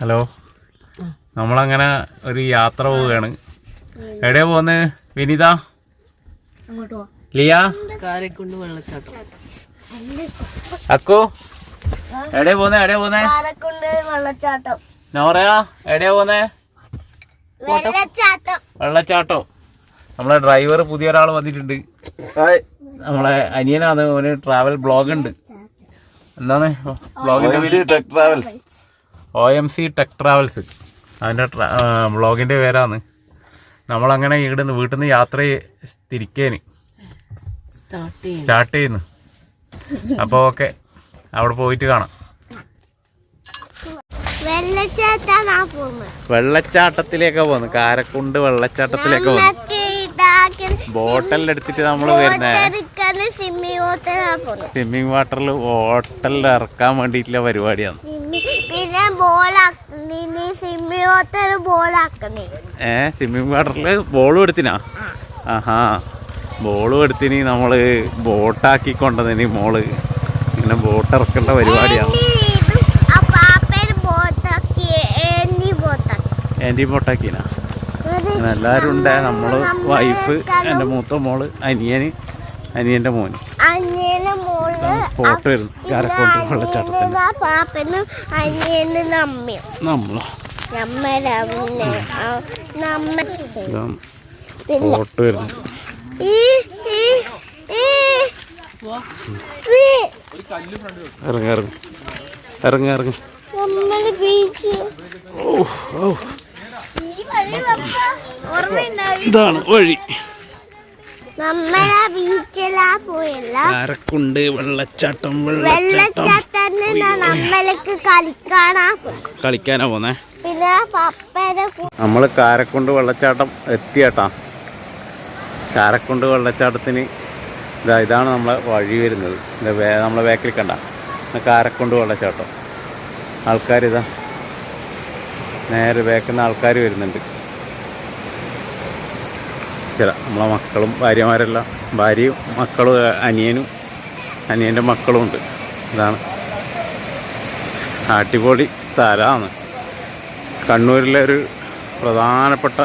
Hello, നമ്മളങ്ങനെ ഒരു യാത്ര പോവുകയാണ്. എവിടെയാ പോകുന്നത് വിനീത? ലിയ? അക്കു എവിടെയാ പോകുന്നേ? നോറയാ എവിടെയാ പോകുന്നേ? വെള്ളച്ചാട്ടം. നമ്മളെ ഡ്രൈവർ പുതിയ ഒരാൾ വന്നിട്ടുണ്ട്. നമ്മളെ അനിയനാണ്. ഓന് ട്രാവൽ ബ്ലോഗ് ഉണ്ട്. എന്താണ് ബ്ലോഗിന്റെ? OMC tech travels. അതിൻ്റെ ബ്ലോഗിൻ്റെ പേരാണ്. നമ്മളങ്ങനെ ഇവിടുന്ന് വീട്ടിൽ നിന്ന് യാത്ര തിരിക്കേന് സ്റ്റാർട്ട് ചെയ്യുന്നു. അപ്പോൾ ഓക്കെ, അവിടെ പോയിട്ട് കാണാം. വെള്ളച്ചാട്ടത്തിലേക്കാ പോകുന്നു. കാരക്കുണ്ട് വെള്ളച്ചാട്ടത്തിലേക്കാ പോകുന്നു. ബോട്ടലിലെടുത്തിട്ട് നമ്മൾ വരുന്നേ സ്വിമ്മിങ് വാട്ടറിൽ ബോട്ടലിൽ ഇറക്കാൻ വേണ്ടിയിട്ടുള്ള പരിപാടിയാണ്. സ്വിമ്മിങ് വാട്ടറിൽ ബോളും എടുത്തിനാ? ആഹാ, ബോളും എടുത്തിന്. നമ്മള് ബോട്ടാക്കി കൊണ്ടതിന് മോള് ഇങ്ങനെ ബോട്ട് ഇറക്കേണ്ട പരിപാടിയാണ്. ആൻറ്റി ബോട്ടാക്കിനാ? അങ്ങനെ എല്ലാവരും ഉണ്ട്. നമ്മള് വൈഫ്, എൻ്റെ മൂത്ത മോള്, അനിയൻ്റെ മോന്. സ്പോട്ട് വരുന്നു കാരക്കോട്ട് വെള്ളച്ചാട്ടത്തിന്. സ്പോട്ട് വരുന്നു. ഇറങ്ങ. ഇതാണ് വഴി. കാരക്കുണ്ട് വെള്ളച്ചാട്ടം. കളിക്കാനാ പോന്നേ. നമ്മള് കാരക്കുണ്ട് വെള്ളച്ചാട്ടം എത്തിയേട്ടാ. കാരക്കുണ്ട് വെള്ളച്ചാട്ടത്തിന് ഇതാണ് നമ്മളെ വഴി വരുന്നത്. നമ്മളെ ബാക്കിൽ കണ്ട കാരക്കുണ്ട് വെള്ളച്ചാട്ടം. ആൾക്കാരിതാ നേരെ ബാക്കിൽ നിന്ന് ആൾക്കാർ വരുന്നുണ്ട്. നമ്മളെ മക്കളും ഭാര്യമാരെല്ലാം, ഭാര്യയും മക്കളും അനിയൻ്റെ മക്കളും ഉണ്ട്. ഇതാണ് അടിപൊളി സ്ഥലമാണ്. കണ്ണൂരിലെ ഒരു പ്രധാനപ്പെട്ട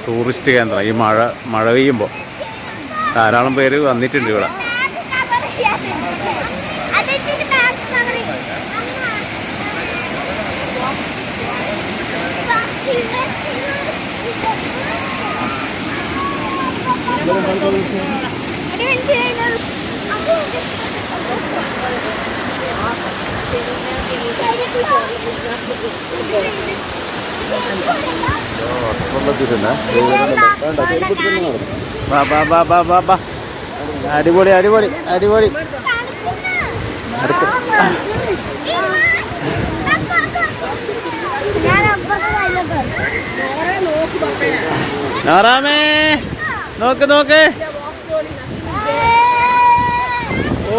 ടൂറിസ്റ്റ് കേന്ദ്രം. ഈ മഴ പെയ്യുമ്പോൾ ധാരാളം പേര് വന്നിട്ടുണ്ട് ഇവിടെ. അടിപൊളി. നാറാമേ നോക്ക്. ഓ,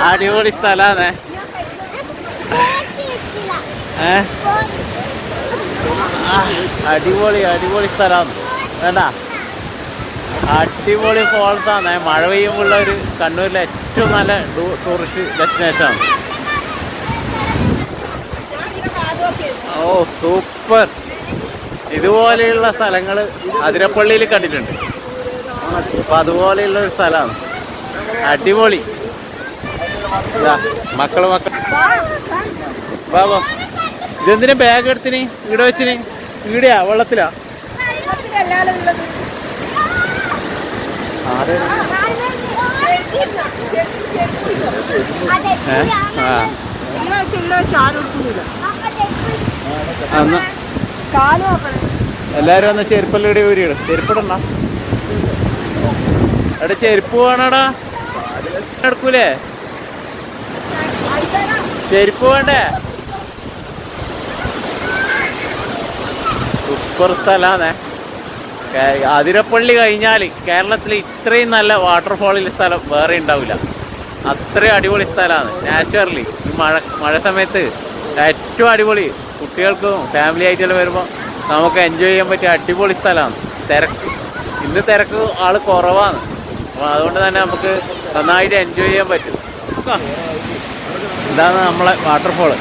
അടിപൊളി സ്ഥലാണ്. അടിപൊളി സ്ഥലമാണ്. വേണ്ട, അടിപൊളി ഫോൾസാണ്. മഴ പെയ്യുമ്പോഴുള്ള ഒരു കണ്ണൂരിലെ ഏറ്റവും നല്ല ടൂറിസ്റ്റ് ഡെസ്റ്റിനേഷനാണ്. ഓ സൂപ്പർ. ഇതുപോലെയുള്ള സ്ഥലങ്ങൾ അതിരപ്പള്ളിയിൽ കണ്ടിട്ടുണ്ട്. അപ്പം അതുപോലെയുള്ള ഒരു സ്ഥലമാണ്. അടിപൊളി. മക്കള് ബാബോ, ഇതെന്തിനാ ബാഗ് എടുത്തിന് ഇവിടെ വെച്ചിന്? ഇവിടെയാ വെള്ളത്തിലാ? എല്ലാരും വന്ന് ചെരുപ്പെല്ലാം ഇവിടെ ഊരിയിട്. ചെരുപ്പിടണ്ട. എടാ ചെരുപ്പ് വേണടാ. എടുക്കൂലേ ചെരുപ്പ്? വേണ്ടേ? സൂപ്പർ സ്ഥലമാണ്. അതിരപ്പള്ളി കഴിഞ്ഞാൽ കേരളത്തിൽ ഇത്രയും നല്ല വാട്ടർഫോളിൽ സ്ഥലം വേറെ ഉണ്ടാവില്ല. അത്രയും അടിപൊളി സ്ഥലമാണ്. നാച്ചുറലി ഈ മഴ സമയത്ത് ഏറ്റവും അടിപൊളി. കുട്ടികൾക്കും ഫാമിലി ആയിട്ടെല്ലാം വരുമ്പോൾ നമുക്ക് എൻജോയ് ചെയ്യാൻ പറ്റിയ അടിപൊളി സ്ഥലമാണ്. ഇന്ന് തിരക്ക് ആൾ കുറവാണ്. അപ്പോൾ അതുകൊണ്ട് തന്നെ നമുക്ക് നന്നായിട്ട് എൻജോയ് ചെയ്യാൻ പറ്റും. ഇതാണ് നമ്മളെ വാട്ടർഫോള്.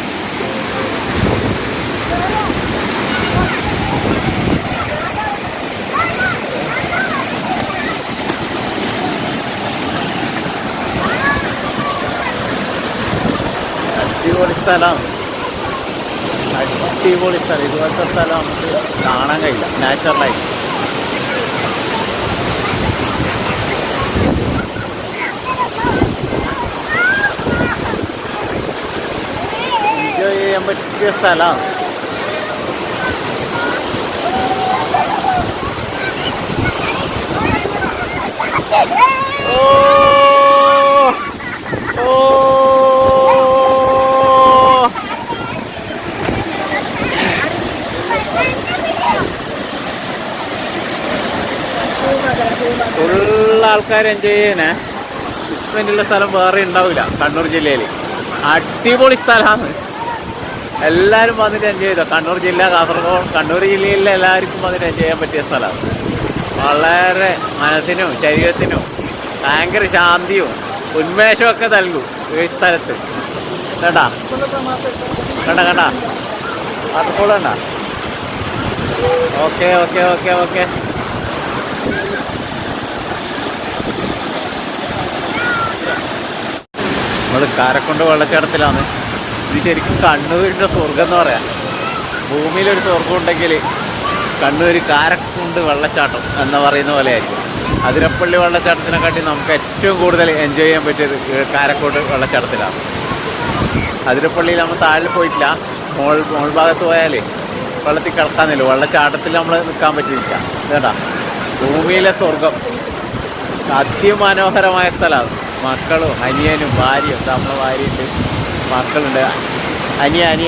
അടിപൊളി സ്ഥലമാണ്, അടിപൊളി സ്ഥലം. ഇതുപോലത്തെ സ്ഥലം നമുക്ക് കാണാൻ കഴിയില്ല നാച്ചുറലായിട്ട്. എൻജോയ് ചെയ്യാൻ പറ്റിയ സ്ഥലമാണ്. ഫുൾ ആൾക്കാർ എൻജോയ് ചെയ്യാനേ വേണ്ടിയുള്ള സ്ഥലം വേറെ ഉണ്ടാവില്ല കണ്ണൂർ ജില്ലയിൽ. അടിപൊളി സ്ഥലമാണ്. എല്ലാവരും വന്നിട്ട് എൻജോയ് ചെയ്തോ. കണ്ണൂർ ജില്ല, കാസർഗോഡ്, കണ്ണൂർ ജില്ലയിലെ എല്ലാവർക്കും വന്നിട്ട് എൻജോയ് ചെയ്യാൻ പറ്റിയ സ്ഥലമാണ്. വളരെ മനസ്സിനും ശരീരത്തിനും ഭയങ്കര ശാന്തിയും ഉന്മേഷവും ഒക്കെ നൽകും ഈ സ്ഥലത്ത്. കേട്ടാ കണ്ട കണ്ട വാട്ടർഫോൾ കണ്ട. Okay okay okay okay. നമ്മൾ കാരക്കുണ്ട് വെള്ളച്ചാട്ടത്തിലാണ്. ഇത് ശരിക്കും കണ്ണൂരിൻ്റെ സ്വർഗം എന്ന് പറയാം. ഭൂമിയിലൊരു സ്വർഗം ഉണ്ടെങ്കിൽ കണ്ണൂർ കാരക്കുണ്ട് വെള്ളച്ചാട്ടം എന്ന് പറയുന്ന പോലെ ആയിരിക്കും. അതിരപ്പള്ളി വെള്ളച്ചാട്ടത്തിനെക്കാട്ടി നമുക്ക് ഏറ്റവും കൂടുതൽ എൻജോയ് ചെയ്യാൻ പറ്റിയത് കാരക്കുണ്ട് വെള്ളച്ചാട്ടത്തിലാണ്. അതിരപ്പള്ളിയിൽ നമ്മൾ താഴെ പോയിട്ടില്ല. മോൾ ഭാഗത്ത് പോയാൽ വെള്ളത്തിൽ കിടക്കാന്നില്ല. വെള്ളച്ചാട്ടത്തിൽ നമ്മൾ നിൽക്കാൻ പറ്റില്ല. കേട്ടാ ഭൂമിയിലെ സ്വർഗം. അതിമനോഹരമായ സ്ഥലമാണ്. മക്കളും അനിയനും ഭാര്യയും, നമ്മളെ ഭാര്യയുണ്ട്, മക്കളുണ്ട്. അനിയൻ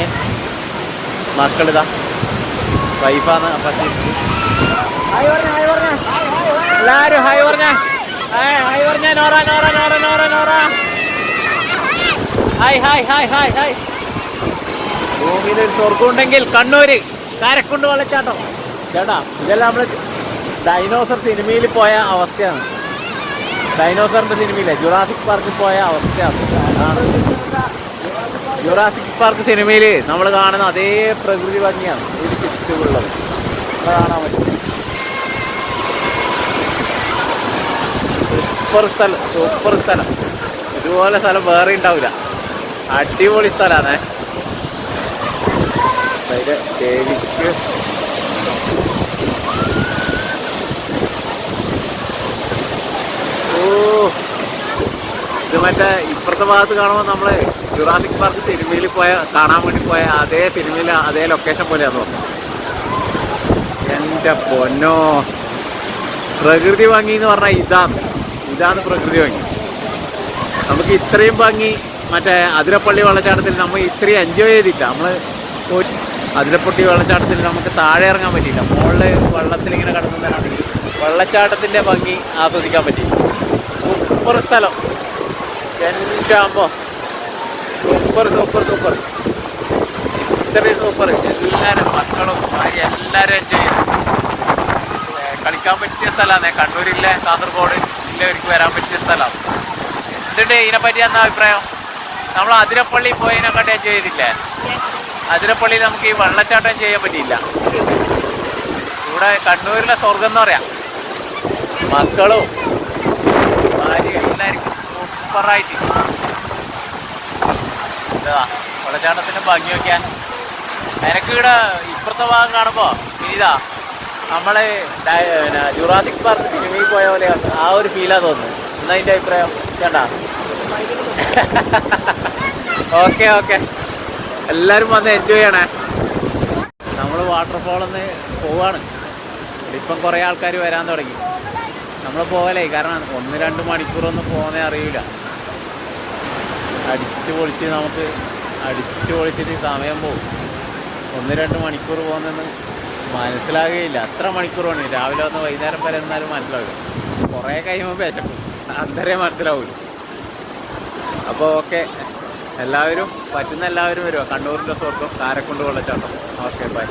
മക്കളിതാ വൈഫാണ്. എല്ലാവരും ഹായ് പറഞ്ഞ ഹായ് പറഞ്ഞ. നോറ നോറ നോറ നോറ നോറ hi hi hi hi hi. ഭൂമിയിലൊരു സ്വർഗമുണ്ടെങ്കിൽ കണ്ണൂര് കാരക്കുണ്ട് വെള്ളച്ചാട്ടം. ചേട്ടാ ഇതെല്ലാം നമ്മൾ ഡൈനോസർ സിനിമയിൽ പോയ അവസ്ഥയാണ്. ഡൈനോസറിൻ്റെ സിനിമയിലെ ജുറാസിക് പാർക്കിൽ പോയ അവസ്ഥയാണ്. ജുറാസിക് പാർക്ക് സിനിമയിൽ നമ്മൾ കാണുന്ന അതേ പ്രകൃതി ഭംഗിയാണ് ഇത് ചുറ്റുമുള്ളത്. കാണാൻ പറ്റും. സൂപ്പർ സ്ഥലം, സൂപ്പർ സ്ഥലം. ഇതുപോലെ സ്ഥലം വേറെ ഉണ്ടാവില്ല. അടിപൊളി സ്ഥലമാണ്. അതിൻ്റെ ശരിക്ക് ഇത് മറ്റേ ഇപ്പുറത്തെ ഭാഗത്ത് കാണുമ്പോൾ നമ്മൾ ജുറാസിക് പാർക്ക് സിനിമയിൽ കാണാൻ വേണ്ടി പോയ അതേ സിനിമയിൽ അതേ ലൊക്കേഷൻ പോലെയാന്ന് തോന്നുന്നു. എൻ്റെ പൊന്നോ, പ്രകൃതി ഭംഗി എന്ന് പറഞ്ഞാൽ ഇതാണ് പ്രകൃതി ഭംഗി. നമുക്ക് ഇത്രയും ഭംഗി മറ്റേ അതിരപ്പള്ളി വെള്ളച്ചാട്ടത്തിൽ നമ്മൾ ഇത്രയും എൻജോയ് ചെയ്തില്ല. നമ്മൾ അതിരപ്പള്ളി വെള്ളച്ചാട്ടത്തിൽ നമുക്ക് താഴെ ഇറങ്ങാൻ പറ്റിയില്ല. മുകളിൽ വെള്ളത്തിലിങ്ങനെ കിടക്കുന്നതിനാണെങ്കിൽ വെള്ളച്ചാട്ടത്തിൻ്റെ ഭംഗി ആസ്വദിക്കാൻ പറ്റിയില്ല. സൂപ്പർ സ്ഥലം. എൻ്റെ ആകുമ്പോൾ സൂപ്പർ സൂപ്പർ സൂപ്പർ. ഇത്രയും സൂപ്പർ. എല്ലാവരും മക്കളും ഭാര്യ എല്ലാവരും എൻജോയ് ചെയ്തു. കളിക്കാൻ പറ്റിയ സ്ഥലമാണ്. കണ്ണൂരിലെ കാസർഗോഡ് ജില്ലവർക്ക് വരാൻ പറ്റിയ സ്ഥലമാണ്. എന്തുണ്ട് ഇതിനെപ്പറ്റി എന്നാ അഭിപ്രായം? നമ്മൾ അതിരപ്പള്ളി പോയതിനെക്കാട്ടി എൻജോയ് ചെയ്തില്ലേ? അതിരപ്പള്ളിയിൽ നമുക്ക് ഈ വെള്ളച്ചാട്ടം ചെയ്യാൻ പറ്റിയില്ല. ഇവിടെ കണ്ണൂരിലെ സ്വർഗം എന്ന് പറയാം. മക്കളും ഭാര്യ എല്ലാവർക്കും സൂപ്പറായിട്ട്. വെള്ളച്ചാട്ടത്തിൻ്റെ ഭംഗി നോക്കിയാൽ എനിക്ക് ഇവിടെ ഇപ്പുറത്തെ ഭാഗം കാണുമ്പോൾ ഇതാ നമ്മൾ ജുറാസിക് പാർക്ക് സിനിമയിൽ പോയ പോലെയാണ്. ആ ഒരു ഫീലാണ് തോന്നുന്നത്. എന്നാ അതിൻ്റെ അഭിപ്രായം ചേട്ടാ? Okay okay. എല്ലാവരും വന്ന് എൻജോയ് ചെയ്യണേ. നമ്മൾ വാട്ടർഫോളിൽ പോവാണ്. ഇപ്പം കുറേ ആൾക്കാർ വരാൻ തുടങ്ങി. നമ്മൾ പോകലേ, കാരണം 1-2 മണിക്കൂറൊന്നും പോകുന്നേ അറിയില്ല. അടിച്ചു പൊളിച്ചിട്ട് സമയം പോകും. 1-2 മണിക്കൂർ പോകുന്നതെന്ന് മനസ്സിലാകുകയില്ല. അത്ര മണിക്കൂർ വേണം. രാവിലെ വന്ന് വൈകുന്നേരം വരെ എന്നാലും മനസ്സിലാവില്ല. കുറേ കഴിയുമ്പോൾ വിശക്കും, അന്നേരം മനസ്സിലാവില്ല. അപ്പോൾ ഓക്കെ, എല്ലാവരും പറ്റുന്ന എല്ലാവരും വരുമോ? കണ്ണൂരിൻ്റെ സ്വർഗം കാരക്കുണ്ട് വെള്ളച്ചാട്ടം. Okay bye.